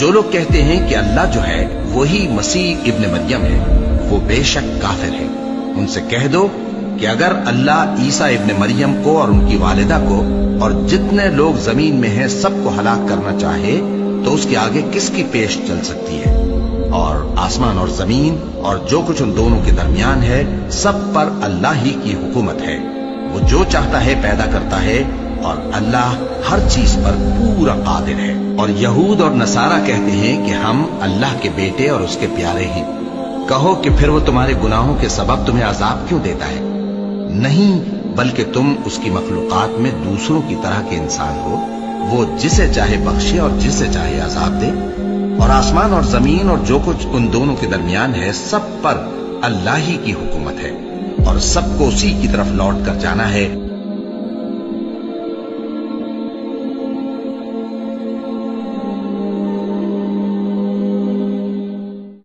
جو لوگ کہتے ہیں کہ اللہ جو ہے وہی مسیح ابن مریم ہے، وہ بے شک کافر ہے۔ ان سے کہہ دو کہ اگر اللہ عیسیٰ ابن مریم کو اور ان کی والدہ کو اور جتنے لوگ زمین میں ہیں سب کو ہلاک کرنا چاہے تو اس کے آگے کس کی پیش چل سکتی ہے؟ اور آسمان اور زمین اور جو کچھ ان دونوں کے درمیان ہے سب پر اللہ ہی کی حکومت ہے۔ وہ جو چاہتا ہے پیدا کرتا ہے اور اللہ ہر چیز پر پورا قادر ہے۔ اور یہود اور نصارہ کہتے ہیں کہ ہم اللہ کے بیٹے اور اس کے پیارے ہیں۔ کہو کہ پھر وہ تمہارے گناہوں کے سبب تمہیں عذاب کیوں دیتا ہے؟ نہیں، بلکہ تم اس کی مخلوقات میں دوسروں کی طرح کے انسان ہو۔ وہ جسے چاہے بخشے اور جسے چاہے عذاب دے۔ اور آسمان اور زمین اور جو کچھ ان دونوں کے درمیان ہے سب پر اللہ ہی کی حکومت ہے، اور سب کو اسی کی طرف لوٹ کر جانا ہے۔